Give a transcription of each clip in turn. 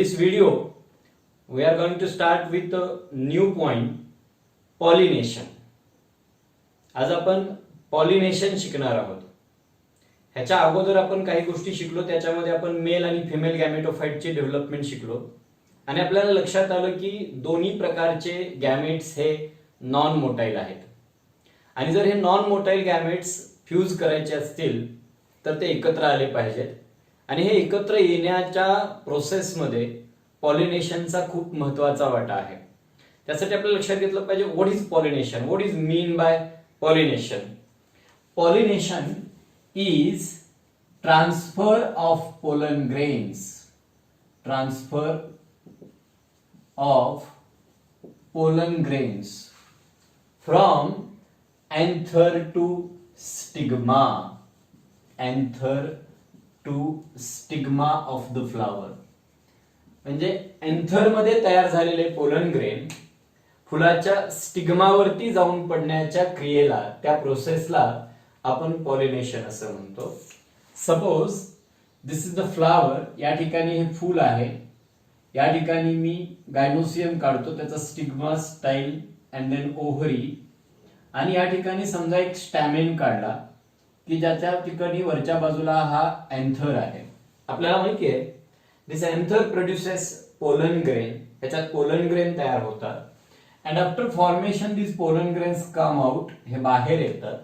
this video, we are going to start with a new point, pollination. आज आपण pollination शिकणार आहोत. ह्याच्या अगोदर आपण काही गोष्टी शिकलो, त्याच्यामध्ये आपण मेल आणि फिमेल गॅमेटोफाइटची डेव्हलपमेंट शिकलो आणि आपल्याला लक्षात आलं की दोन्ही प्रकारचे गॅमेट्स हे नॉन मोटाईल आहेत आणि जर हे नॉन मोटाईल गॅमेट्स फ्यूज करायचे असतील तर ते एकत्र आले पाहिजेत आणि हे एकत्र येण्याच्या प्रोसेसमध्ये पॉलिनेशनचा खूप महत्त्वाचा वाटा आहे. त्यासाठी आपल्याला लक्षात घेतलं पाहिजे what is pollination, what is mean by pollination. Pollination is transfer of pollen grains, transfer of pollen grains from anther to stigma, anther to stigma of the flower. म्हणजे एंथर मध्ये तयार झालेले पोलन ग्रेन फुलाच्या स्टिग्मावरती जाऊन पडण्याच्या क्रियेला, त्या प्रोसेसला आपण पॉलिनेशन असं म्हणतो. Suppose this is the flower, या ठिकाणी हे फूल आहे, या ठिकाणी मी गायनोसियम काढतो, त्याचा stigma, style and then ovary, आणि या ठिकाणी समजा एक स्टॅमेन काढला की ज्याच्या ठिकाणी वरच्या बाजूला हा एंथर आहे. आपल्याला माहिती आहे दिस एंथर प्रोड्युसेस पोलन ग्रेन, त्याच्यात पोलन ग्रेन तयार होतात and after formation this pollen grains come out, हे बाहेर येतात.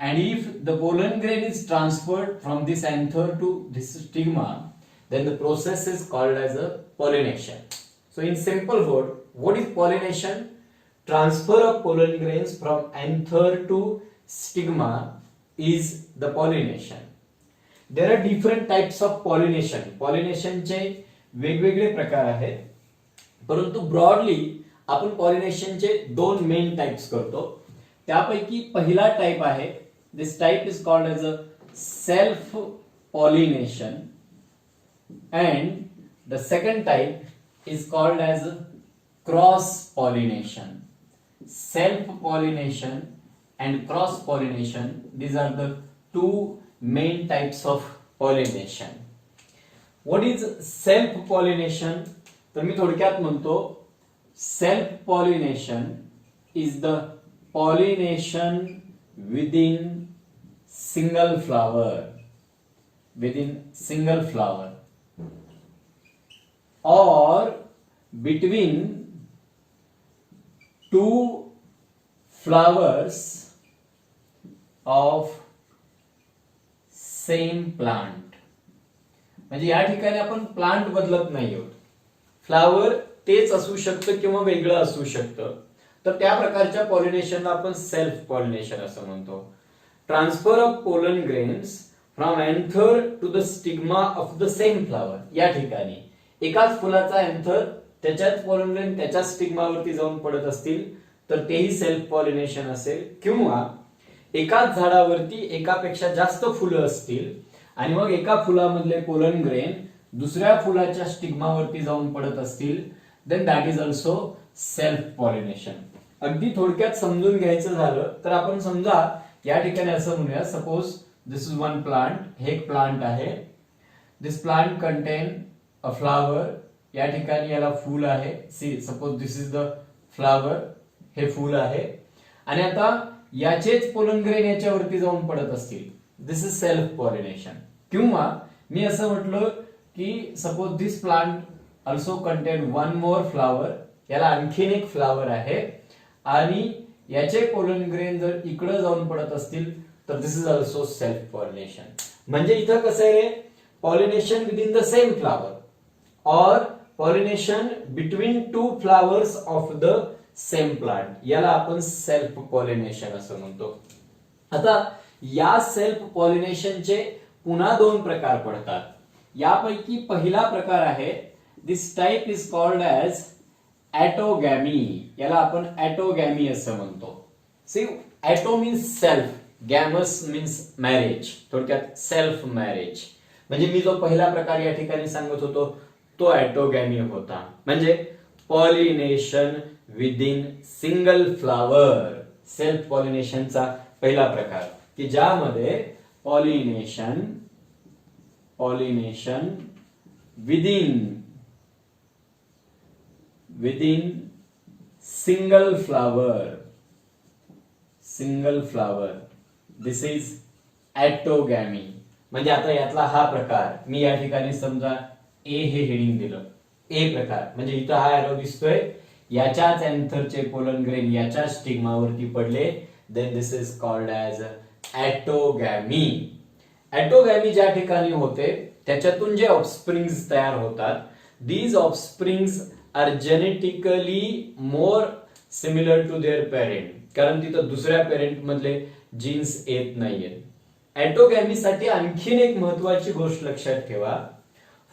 And if the pollen grain is transferred from this anther to this stigma, then the process is called as a pollination. So in simple word, what is pollination? Transfer of pollen grains from anther to stigma is the pollination. There are different types of pollination. Pollination चे वेगवेगळे प्रकार आहेत, परंतु broadly आपण pollination चे दोन main types करतो. त्यापैकी पहिला टाइप आहे, this type is called as a self pollination, and the second type is called as cross pollination. Self pollination and cross pollination, these are the two main types of pollination. What is self pollination? तर मी थोडक्यात म्हणतो, self pollination is the pollination within single flower, within single flower, or between two flowers of same plant. म्हणजे या ठिकाणी आपण plant बदलत नाही आहोत, फ्लावर तेच असू शकतं किंवा वेगळं असू शकतं, तर त्या प्रकारच्या पॉलिनेशनला आपण सेल्फ पॉलिनेशन असं म्हणतो. Transfer of pollen grains from anther to the stigma of the same flower. या ठिकाणी एकाच फुलाचा एंथर, त्याच्यात पोलन ग्रेन त्याच्या स्टिग्मावरती जाऊन पडत असतील तर तेही सेल्फ पॉलिनेशन असेल, किंवा एकाच झाडावरती एकापेक्षा जास्त फुलं असतील आणि मग एका फुलामधले पोलन ग्रेन दुसऱ्या फुलाच्या स्टिग्मावरती जाऊन पडत असतील, then that is also self pollination. अगदी थोडक्यात समजून घ्यायचं झालं तर आपण समजा या ठिकाणी असं म्हणूया, suppose this is one plant, हे एक प्लांट आहे, this plant contain a flower, या ठिकाणी याला फूल आहे, see suppose this is the flower, हे फूल आहे, आणि आता याचेच पोलन ग्रेन याच्यावरती जाऊन पडत असतील, दिस इज सेल्फ पॉलिनेशन. किंवा मी असं म्हटलं की suppose this plant also contain one more flower, याला आणखीन एक फ्लावर आहे आणि याचे पोलन ग्रेन जर इकडे जाऊन पडत असतील तर this is also self pollination. म्हणजे इथं कसं आहे रे, pollination within the same flower or pollination between two flowers of the same plant, याला आपण सेल्फ पॉलिनेशन असं म्हणतो. आता या सेल्फ पॉलिनेशनचे पुन्हा दोन प्रकार पडतात. यापैकी पहिला प्रकार आहे, this type is called as autogamy, याला आपण ॲटोगॅमी असं म्हणतो. See auto means self, gamos means marriage, थोडक्यात सेल्फ मॅरेज. म्हणजे मी जो पहिला प्रकार या ठिकाणी सांगत होतो तो ॲटोगॅमी होता, म्हणजे pollination within single flower. Self पॉलिनेशनचा पहिला प्रकार की ज्यामध्ये pollination within within single flower this is autogamy. म्हणजे आता यातला हा प्रकार मी या ठिकाणी समजा ए हे हेडिंग दिलं, ए प्रकार म्हणजे इथं हा एरो दिसतोय, याच्याच अँथरचे पोलन ग्रेन याच्या स्टिग्मावरती पडले, then this is called as autogamy. Autogamy ज्या ठिकाणी होते त्याच्यातून जे ऑफस्प्रिंग्स तयार होतात, these offsprings are genetically more similar to their parent, कारण तिथं दुसऱ्या पेरेंट मधले जीन्स येत नाहीयेत. ॲटोगॅमीसाठी आणखीन एक महत्वाची गोष्ट लक्षात ठेवा,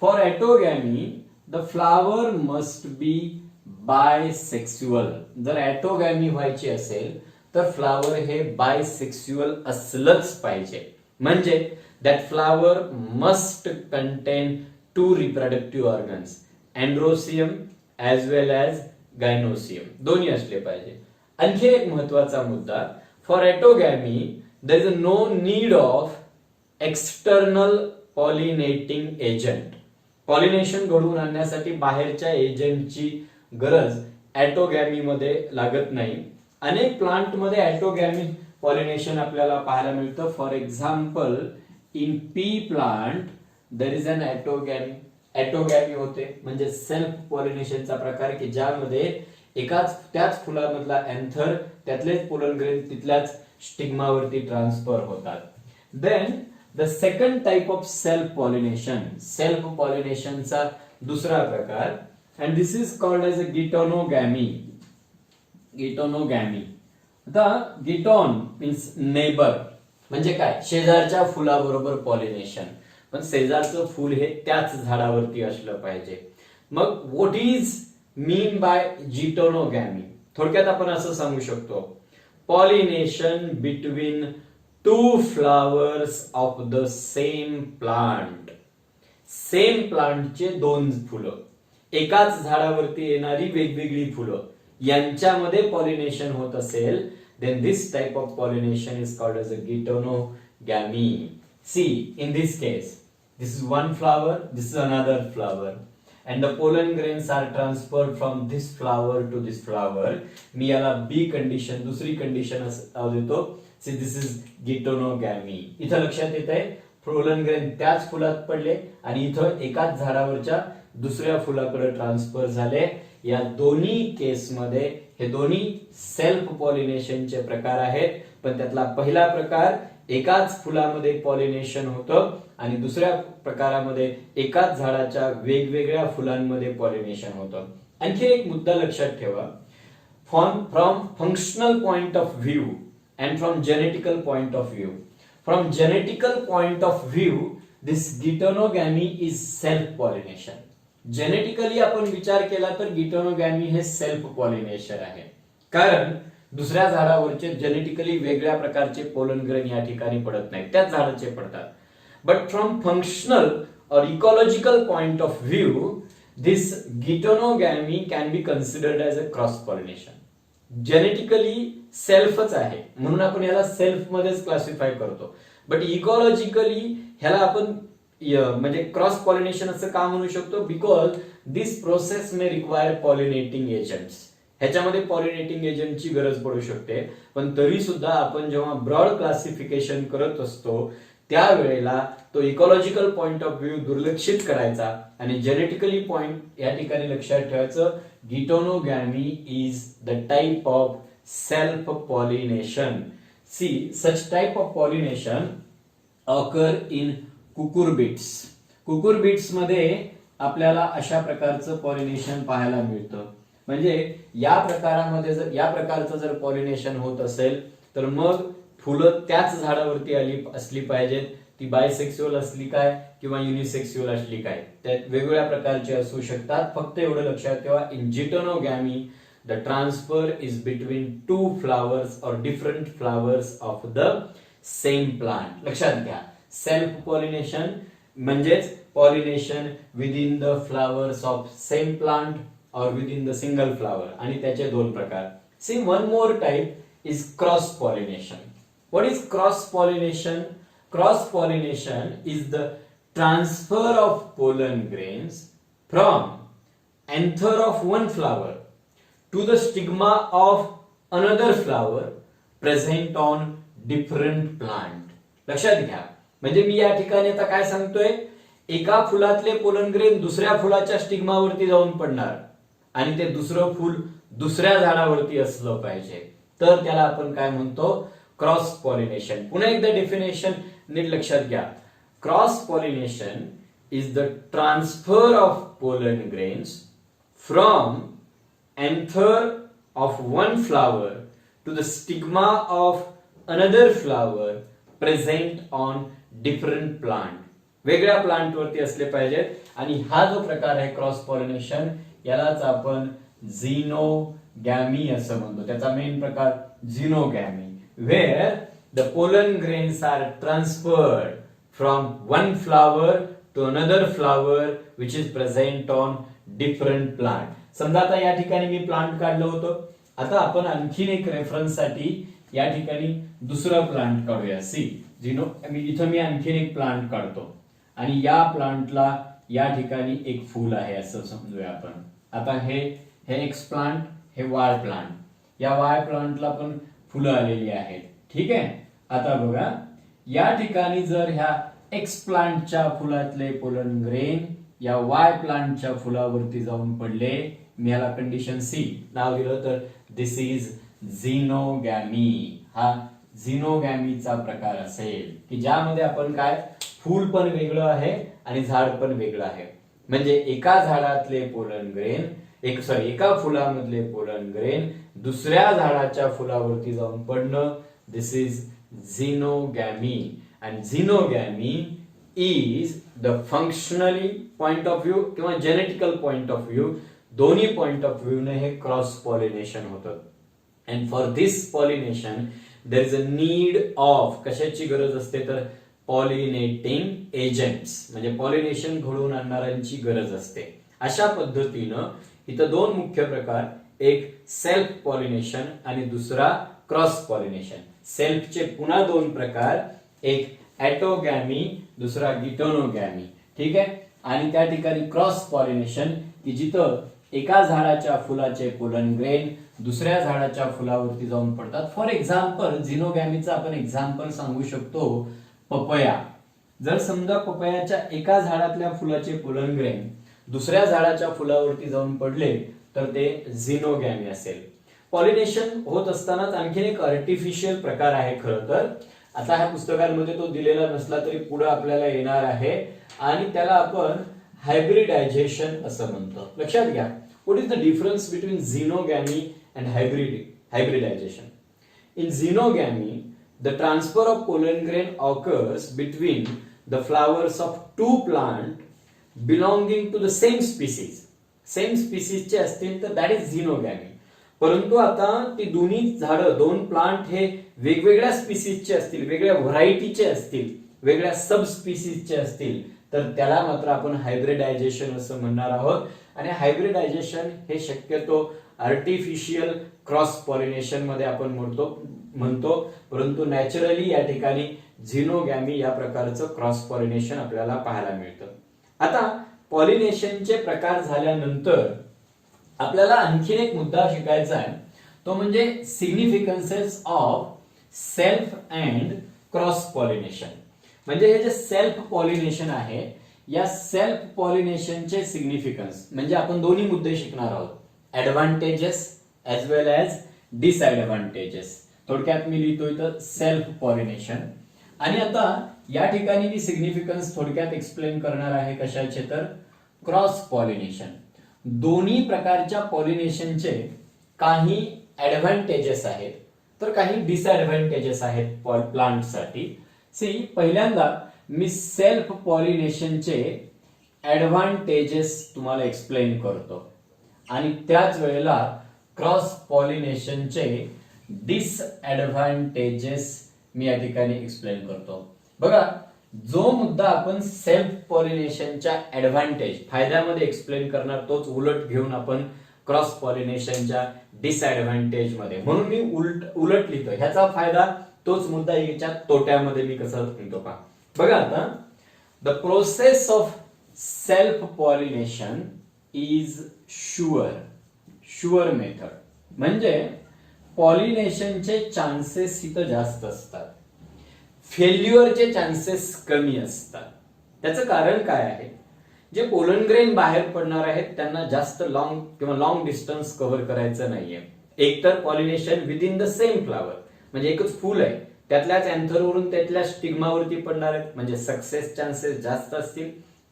for autogamy the flower must be bisexual. जर ॲटोगॅमी व्हायची असेल तर फ्लावर हे बायसेक्सुअल असलंच पाहिजे. म्हणजे that flower must contain two reproductive organs, androecium as well as gynoecium, दोन्ही असले पाहिजे. आणखी एक महत्वाचा मुद्दा, for autogamy there is no need of external pollinating agent. Pollination घडवून आणण्यासाठी बाहेरच्या एजंटची गरज ॲटोगॅमी मध्ये लागत नाही. अनेक प्लांट मध्ये ॲटोगॅमी पॉलिनेशन आपल्याला पाहायला मिळतं. For example in pea plant there is an autogamy होते, म्हणजे सेल्फ पॉलिनेशनचा प्रकार की ज्यामध्ये त्याच फुलामधला अँथर त्यातलेच पोलन ग्रेन तिथल्याच स्टिग्मावरती ट्रान्सफर होतात. Then the second type of self पॉलिनेशनचा दुसरा प्रकार, and this is called as a geitonogamy. आता गिटॉन मीन्स नेबर, म्हणजे काय, शेजारच्या फुलाबरोबर पॉलिनेशन, पण शेजारचं फुल हे त्याच झाडावरती असलं पाहिजे. मग व्हॉट इज मीन बाय गिटोनोगॅमी? थोडक्यात आपण असं सांगू शकतो, pollination between two flowers of the same plant. Same प्लांटचे दोन फुलं, एकाच झाडावरती येणारी वेगवेगळी फुलं, यांच्यामध्ये पॉलिनेशन होत असेल, then this type of pollination is called as a geitonogamy. See, in this case, this is one flower, this is another flower, and the pollen grains are transferred from this flower to this flower. मी याला बी condition, दुसरी condition देतो. See, this is geitonogamy. इथं लक्षात येत आहे, pollen grain त्याच फुलात पडले आणि इथं एकाच झाडावरच्या दुसऱ्या फुलाकडे ट्रान्सफर झाले. या दोन्ही केसमध्ये हे दोन्ही सेल्फ पॉलिनेशनचे प्रकार आहेत, पण त्यातला पहिला प्रकार एकाच फुलामध्ये पॉलिनेशन होतं आणि दुसऱ्या प्रकारामध्ये एकाच झाडाच्या वेगवेगळ्या फुलांमध्ये पॉलिनेशन होतं. आणखी एक मुद्दा लक्षात ठेवा, from functional point of view and from genetical point of view. From genetical point of view this geitonogamy is self pollination. Genetically आपण विचार केला तर गिटोनोगॅमी हे सेल्फ पॉलिनेशन आहे, कारण दुसऱ्या झाडावरचे जेनेटिकली वेगळ्या प्रकारचे पोलन ग्रेन या ठिकाणी पडत नाहीत, त्याच झाडाचे पडतात. But from functional or ecological point of view this geitonogamy can be considered as a cross pollination. Genetically सेल्फच आहे म्हणून आपण याला सेल्फ मध्येच क्लासिफाय करतो, बट इकॉलॉजिकली ह्याला आपण म्हणजे क्रॉस पॉलिनेशन असं का म्हणू शकतो, because this process may require pollinating agents. ह्याच्यामध्ये पॉलिनेटिंग एजंटची गरज पडू शकते, पण तरी सुद्धा आपण जेव्हा ब्रॉड क्लासिफिकेशन करत असतो त्यावेळेला तो इकॉलॉजिकल पॉइंट ऑफ व्ह्यू दुर्लक्षित करायचा आणि जेनेटिकली पॉइंट या ठिकाणी लक्षात ठेवायचं. Geitonogamy is the type of self pollination. See, such type of pollination occur in cucurbits. Cucurbits मध्ये आपल्याला अशा प्रकारचं पॉलिनेशन पाहायला मिळतं. म्हणजे या प्रकारचं जर पॉलिनेशन होत असेल तर मग फुलं त्याच झाडावरती असली पाहिजेत. ती बायसेक्सुअल असली काय किंवा युनिसेक्सुअल असली काय, त्यात वेगवेगळ्या प्रकारचे असू शकतात. फक्त एवढं लक्षात ठेवा, in geitonogamy the transfer is between two flowers or different flowers of the same plant. लक्षात घ्या, सेल्फ पॉलिनेशन म्हणजेच pollination within the flowers of same plant or within the single flower, आणि त्याचे दोन प्रकार. See, one more type is cross pollination. What is cross pollination? Cross pollination is the transfer of pollen grains from anther of one flower to the stigma of another flower present on different plant. लक्षात घ्या, म्हणजे मी या ठिकाणी आता काय सांगतोय, एका फुलातले pollen grain दुसऱ्या फुलाच्या स्टिग्मावरती जाऊन पडणार आणि ते दुसरं फुल दुसऱ्या झाडावरती असलं पाहिजे, तर त्याला आपण काय म्हणतो, क्रॉस पॉलिनेशन. पुन्हा एकदा डेफिनेशन नीट लक्षात घ्या. Cross pollination is the transfer of pollen grains from anther of one flower to the stigma of another flower present on different plant. वेगळ्या प्लांट वरती असले पाहिजेत. आणि हा जो प्रकार आहे क्रॉस पॉलिनेशन, यालाच आपण झिनोगॅमी असं म्हणतो. त्याचा मेन प्रकार झिनोगॅमी, where the pollen grains are transferred from one flower to another flower which is present on different plant. समजा आता या ठिकाणी मी प्लांट काढलं होतं, आता आपण आणखीन एक रेफरन्स साठी या ठिकाणी दुसरा प्लांट काढूया. सी इथं मी आणखीन एक प्लांट काढतो आणि या प्लांटला या ठिकाणी एक फूल आहे असं समजूया आपण. आता हे एक्स प्लांट, हे वाय प्लांट, या वाय प्लांटला पण फुलं आलेली आहेत. ठीक आहे. आता बघा, या ठिकाणी जर ह्या एक्स प्लांटच्या फुलातले पोलन ग्रेन या वाय प्लांटच्या फुलावरती जाऊन पडले, मी याला कंडिशन सी नाव दिलं, तर दिस इज झिनोगॅमी. हा झिनोगॅमीचा प्रकार असेल की ज्यामध्ये आपण काय, फूल पण वेगळं आहे आणि झाड पण वेगळं आहे. म्हणजे एका झाडातले पोलन ग्रेन एका फुलामधले पोलन ग्रेन दुसऱ्या झाडाच्या फुलावरती जाऊन पडणं, this is xenogamy. And xenogamy is the functionally point of view किंवा जेनेटिकल पॉइंट ऑफ व्ह्यू, दोन्ही पॉइंट ऑफ व्ह्यू ने हे क्रॉस पॉलिनेशन होतं. And for this pollination there is a need of, कशाची गरज असते, तर पॉलिनेटिंग एजंट्स, म्हणजे पॉलिनेशन घडवून आणणाऱ्यांची गरज असते. अशा पद्धतीनं इथं दोन मुख्य प्रकार, एक सेल्फ पॉलिनेशन आणि दुसरा क्रॉस पॉलिनेशन. सेल्फचे पुन्हा दोन प्रकार, एक ऍटोगॅमी, दुसरा गिटोनोगॅमी. ठीक आहे. आणि त्या ठिकाणी क्रॉस पॉलिनेशन की जिथं एका झाडाच्या फुलाचे पोलन ग्रेन दुसऱ्या झाडाच्या फुलावरती जाऊन पडतात. फॉर एक्झाम्पल, झिनोगॅमीचं आपण एक्झाम्पल सांगू शकतो, पपया. जर समजा पपयाच्या एका झाडातल्या फुलाचे पोलन ग्रेन दुसऱ्या झाडाच्या फुलावरती जाऊन पडले, तर ते झिनोगॅमी असेल. पॉलिनेशन होत असतानाच आणखीन एक आर्टिफिशियल प्रकार आहे खरं तर. आता ह्या पुस्तकांमध्ये तो दिलेला नसला तरी पुढे आपल्याला येणार आहे आणि त्याला आपण हायब्रिडायझेशन असं म्हणतो. लक्षात घ्या, what is the difference between xenogamy and hybridization. In xenogamy the transfer of pollen grain occurs between the flowers of two plant belonging to the same species. Same स्पीसीजचे असतील तर दॅट इज झिनोगॅमी. परंतु आता ती दोन्ही झाडं, दोन प्लांट हे वेगवेगळ्या स्पीसीजचे असतील, वेगळ्या व्हरायटीचे असतील, वेगळ्या सब स्पीसीजचे असतील, तर त्याला मात्र आपण हायब्रिडायझेशन असं म्हणणार आहोत. आणि हायब्रिडायझेशन हे शक्यतो आर्टिफिशियल क्रॉस पॉलिनेशन मध्ये आपण म्हणतो, परंतु नॅचरली या ठिकाणी झिनोगॅमी या प्रकारचं क्रॉस पॉलिनेशन आपल्याला पाहायला मिळतं. आता पॉलिनेशनचे प्रकार झाल्यानंतर आपल्याला आणखीन एक मुद्दा शिकायचा आहे, तो म्हणजे significances of self and cross pollination. म्हणजे हे जे सेल्फ पॉलिनेशन आहे, या सेल्फ पॉलिनेशनचे सिग्निफिकन्स म्हणजे आपण दोन्ही मुद्दे शिकणार आहोत, ऍडव्हान्टेजेस एज वेल एज डिसएडव्हान्टेजेस. थोडक्यात मी लिहितो इथं सेल्फ पॉलिनेशन. आणि आता या ठिकाणी मी सिग्निफिकन्स थोडक्यात एक्सप्लेन करणार आहे कशाचे, तर क्रॉस पॉलिनेशन. दोन्ही प्रकारच्या पॉलिनेशनचे काही ऍडव्हान्टेजेस आहेत तर काही डिसएडव्हान्टेजेस आहेत प्लांटसाठी. सी, पहिल्यांदा मी सेल्फ पॉलिनेशनचे ऍडव्हान्टेजेस तुम्हाला एक्सप्लेन करतो आणि त्याच वेळेला क्रॉस पॉलिनेशनचे डिसएडव्हान्टेजेस मी या ठिकाणी एक्सप्लेन करतो. बघा, जो मुद्दा आपण सेल्फ पॉलिनेशनच्या ऍडव्हान्टेज फायद्यामध्ये एक्सप्लेन करणार तोच उलट घेऊन आपण क्रॉस पॉलिनेशनच्या डिसएडव्हान्टेज मध्ये, म्हणून मी उलट लिहितो. ह्याचा फायदा तोच मुद्दा याच्या तोट्यामध्ये मी कसा लिहितो पहा. बघा आता, the process of self pollination is sure method. म्हणजे पॉलिनेशनचे चान्सेस इथं जास्त असतात, फेल्युअरचे चान्सेस कमी असतात. त्याचं कारण काय आहे? जे पोलन ग्रेन बाहेर पडणार आहेत त्यांना जास्त लॉंग किंवा लॉंग डिस्टन्स कव्हर करायचं नाहीये. एकतर pollination within the same flower, म्हणजे एकच फूल आहे त्यातल्याच अँथरवरून त्यातल्या स्टिग्मावरती पडणार आहेत, म्हणजे सक्सेस चान्सेस जास्त असतील,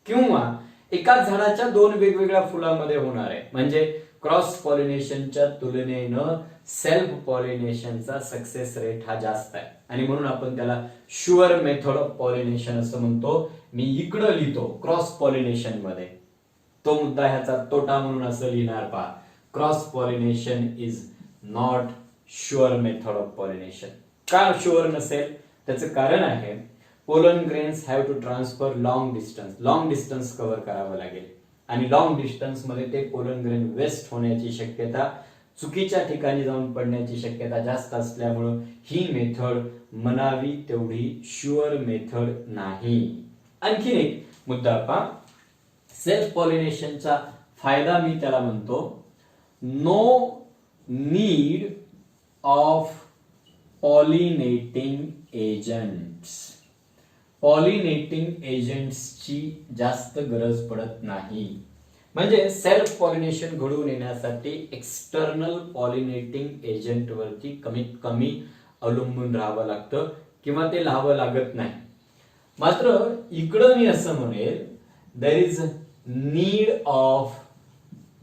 किंवा एकाच झाडाच्या दोन वेगवेगळ्या फुलामध्ये होणार आहे, म्हणजे क्रॉस पॉलिनेशनच्या तुलनेनं सेल्फ पॉलिनेशनचा सक्सेस रेट हा जास्त आहे. आणि म्हणून आपण त्याला शुअर मेथड ऑफ पॉलिनेशन असं म्हणतो. मी इकडं लिहितो क्रॉस पॉलिनेशन मध्ये, तो मुद्दा ह्याचा तोटा म्हणून असं लिहिणार पहा, cross pollination is not sure method of pollination. का शुअर नसेल? त्याचं कारण आहे pollen grains have to transfer long distance cover करावं लागेल, आणि लॉंग डिस्टन्स मध्ये ते पोलन ग्रेन वेस्ट होण्याची शक्यता, चुकीच्या ठिकाणी जाऊन पडण्याची शक्यता जास्त असल्यामुळं ही मेथड म्हणावी तेवढी शुअर मेथड नाही. आणखीन एक मुद्दा पहा, सेल्फ पॉलिनेशनचा फायदा मी त्याला म्हणतो no need of pollinating agents. Pollinating एजंट्सची जास्त गरज पडत नाही. म्हणजे सेल्फ पॉलिनेशन घडवून येण्यासाठी एक्सटर्नल पॉलिनेटिंग एजंट वरती कमीत कमी अवलंबून राहावं लागतं किंवा ते लावावं लागत नाही. मात्र इकडं मी असं म्हणेल there is need of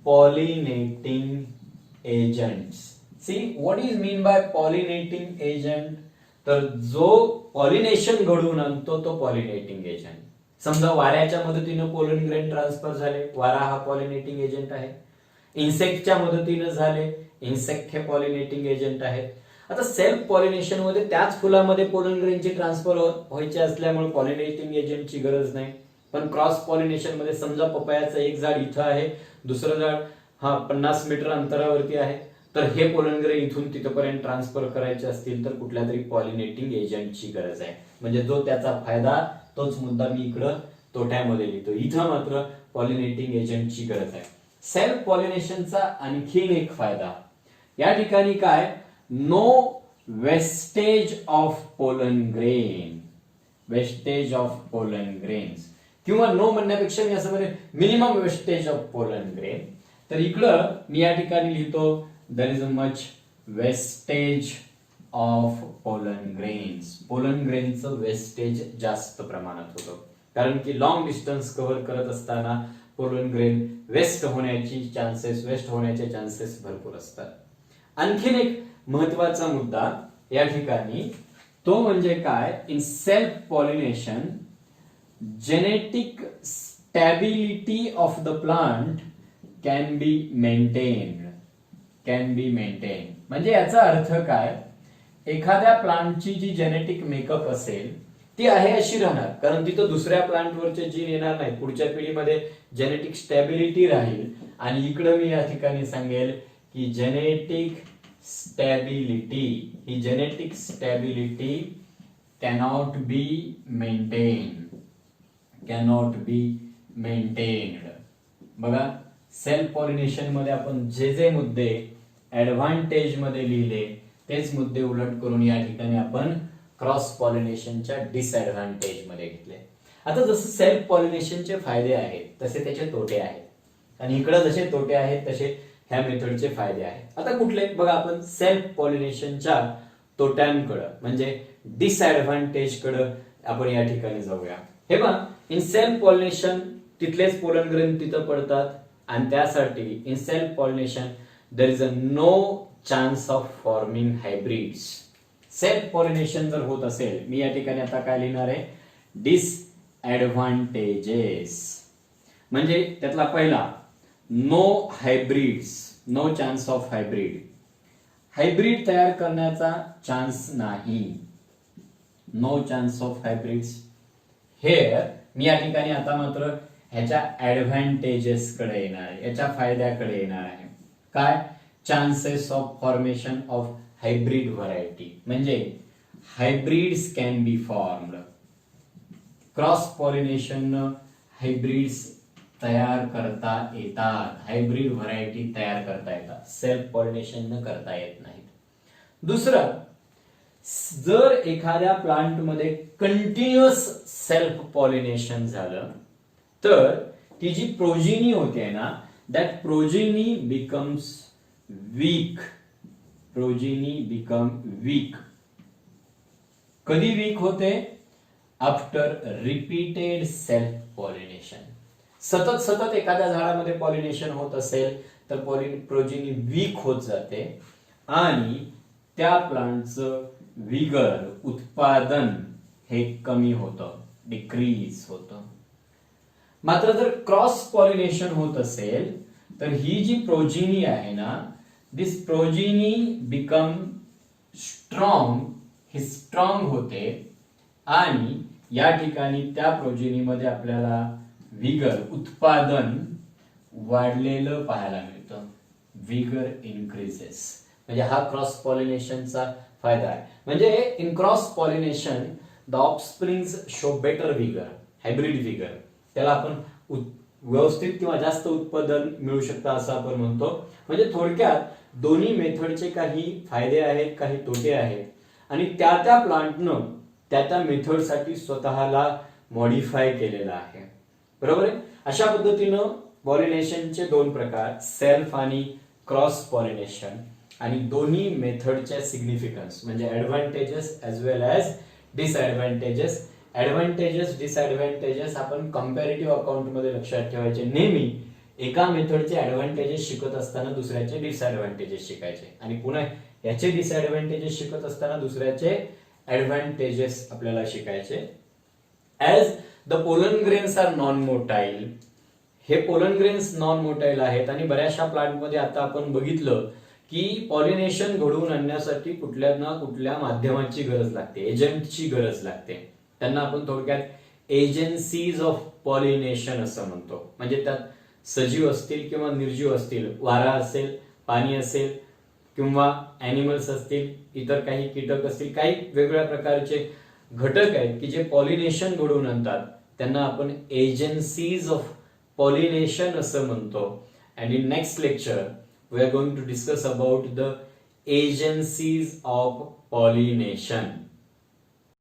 pollinating agents. See what is mean by pollinating agent? तर जो पॉलिनेशन घडवून आणतो तो पॉलिनेटिंग एजंट. समजा वाऱ्याच्या मदतीनं पोलन ग्रेन ट्रान्सफर झाले, वारा हा पॉलिनेटिंग एजंट आहे. इन्सेक्टच्या मदतीनं झाले, इन्सेक्ट हे पॉलिनेटिंग एजंट आहेत. आता सेल्फ पॉलिनेशन मध्ये त्याच फुलामध्ये पोलन ग्रेनची ट्रान्सफर व्हायची असल्यामुळे पॉलिनेटिंग एजंटची गरज नाही. पण क्रॉस पॉलिनेशन मध्ये समजा पपयाचं एक झाड इथं आहे, दुसरं झाड हा 50 मीटर अंतरावरती आहे, तर हे पोलन ग्रेन इथून तिथपर्यंत ट्रान्सफर करायचे असतील तर कुठल्या तरी पॉलिनेटिंग एजंटची गरज आहे. म्हणजे जो त्याचा फायदा तोच मुद्दा मी इकडं तोट्यामध्ये लिहितो. इथं मात्र पॉलिनेटिंग एजंटची गरज आहे. सेल्फ पॉलिनेशनचा आणखीन एक फायदा या ठिकाणी काय, no wastage of pollen grain. Wastage of pollen grains, किंवा नो म्हणण्यापेक्षा मी असं म्हणेन minimum wastage of pollen grain. तर इकडं मी या ठिकाणी लिहितो there is a much wastage of pollen grains. Pollen ग्रेनचं वेस्टेज जास्त प्रमाणात होतं, कारण की लॉंग डिस्टन्स कव्हर करत असताना पोलन ग्रेन वेस्ट होण्याचे चान्सेस भरपूर असतात. आणखीन एक महत्वाचा मुद्दा या ठिकाणी तो म्हणजे काय, in self pollination genetic stability of the plant can be maintained. म्हणजे याचा अर्थ काय, एखाद्या प्लांटची जी जेनेटिक मेकअप असेल ती आहे अशी राहणार, कारण तिथं दुसऱ्या प्लांटवरचे जीन येणार नाही, पुढच्या पिढीमध्ये जेनेटिक स्टॅबिलिटी राहील. आणि इकडं मी या ठिकाणी सांगेल की genetic stability cannot be maintained. बघा, सेल्फ पॉलिनेशन मध्ये आपण जे जे मुद्दे ऍडव्हान्टेज मध्ये लिहिले तेच मुद्दे उलट करून या ठिकाणी आपण क्रॉस पॉलिनेशनच्या डिसएडव्हान्टेज मध्ये घेतले. आता जसं सेल्फ पॉलिनेशनचे फायदे आहेत तसे त्याचे तोटे आहेत, आणि इकडे जसे तोटे आहेत तसे ह्या मेथडचे फायदे आहेत. आता कुठले बघा, आपण सेल्फ पॉलिनेशनच्या तोट्यांकडे म्हणजे डिसएडव्हान्टेज कडे आपण या ठिकाणी जाऊया. हे पहा, इन सेल्फ पॉलिनेशन तिथलेच पोलन ग्रेन तिथं पडतात, आणि त्यासाठी in self pollination there is a no chance of forming hybrids. Self pollination जर होत असेल, मी या ठिकाणी आता काय लिहिणार आहे, डिसएडव्हान्टेजेस. म्हणजे त्यातला पहिला no hybrids, no chance of hybrid तयार करण्याचा चान्स नाही. No chance of hybrids. Here मी या ठिकाणी आता मात्र ह्याच्या ऍडव्हान्टेजेस कडे येणार आहे, याच्या फायद्याकडे येणार आहे. काय, chances of formation of hybrid variety. म्हणजे hybrids can be formed. Cross pollination hybrids तयार करता येतात, हायब्रिड व्हरायटी तयार करता येतात, सेल्फ पॉलिनेशन न करता येत नाहीत. दुसरं, जर एखाद्या प्लांटमध्ये कंटिन्युअस सेल्फ पॉलिनेशन झालं तर ती जी प्रोजिनी होते ना, that progeny becomes weak. Progeny become weak. कधी वीक होते? After repeated self pollination. सतत सतत एखाद्या झाडामध्ये पॉलिनेशन होत असेल तर प्रोजिनी वीक होत जाते आणि त्या प्लांटचं विगर, उत्पादन हे कमी होतं, डिक्रीज होतं. मात्र जर क्रॉस पॉलिनेशन होत असेल तर ही जी प्रोजिनी आहे ना, दिस प्रोजिनी बिकम स्ट्रॉंग, ही स्ट्रॉंग होते आणि या ठिकाणी त्या प्रोजिनीमध्ये आपल्याला विगर, उत्पादन वाढलेलं पाहायला मिळतं. Vigour increases. म्हणजे हा क्रॉस पॉलिनेशनचा फायदा आहे. म्हणजे in cross pollination the offsprings show better vigour, hybrid vigour. त्याला आपण व्यवस्थित किंवा जास्त उत्पादन मिळू शकतं असं आपण म्हणतो. म्हणजे थोडक्यात दोन्ही मेथडचे काही फायदे आहेत, काही तोटे आहेत आणि त्या त्या प्लांटनं त्या त्या मेथडसाठी स्वतःला मॉडिफाय केलेलं आहे. बरोबर आहे. अशा पद्धतीनं पॉलिनेशनचे दोन प्रकार, सेल्फ आणि क्रॉस पॉलिनेशन, आणि दोन्ही मेथडच्या सिग्निफिकन्स म्हणजे ऍडव्हान्टेजेस एज वेल एज डिसएडव्हान्टेजेस. ऍडव्हान्टेजेस, डिसएडव्हान्टेजेस आपण कंपॅरेटिव्ह अकाउंट मध्ये लक्षात ठेवायचे. नेहमी एका मेथडचे ऍडव्हान्टेजेस शिकत असताना दुसऱ्याचे डिसएडव्हान्टेजेस शिकायचे आणि पुन्हा याचे डिसएडव्हान्टेजेस शिकत असताना दुसऱ्याचे ऍडव्हान्टेजेस आपल्याला शिकायचे. As the pollen grains are non motile. हे पोलन ग्रेन्स नॉन मोटाईल आहेत आणि बऱ्याचशा प्लांटमध्ये आता आपण बघितलं की पॉलिनेशन घडवून आणण्यासाठी कुठल्या ना कुठल्या माध्यमाची गरज लागते, एजंटची गरज लागते. त्यांना आपण थोडक्यात एजन्सीज ऑफ पॉलिनेशन असं म्हणतो. म्हणजे त्यात सजीव असतील किंवा निर्जीव असतील, वारा असेल, पाणी असेल किंवा ऍनिमल्स असतील, इतर काही कीटक असतील, काही वेगवेगळ्या प्रकारचे घटक आहेत की जे पॉलिनेशन घडवून आणतात. त्यांना आपण एजन्सीज ऑफ पॉलिनेशन असं म्हणतो. And in next lecture we are going to discuss about the agencies of pollination.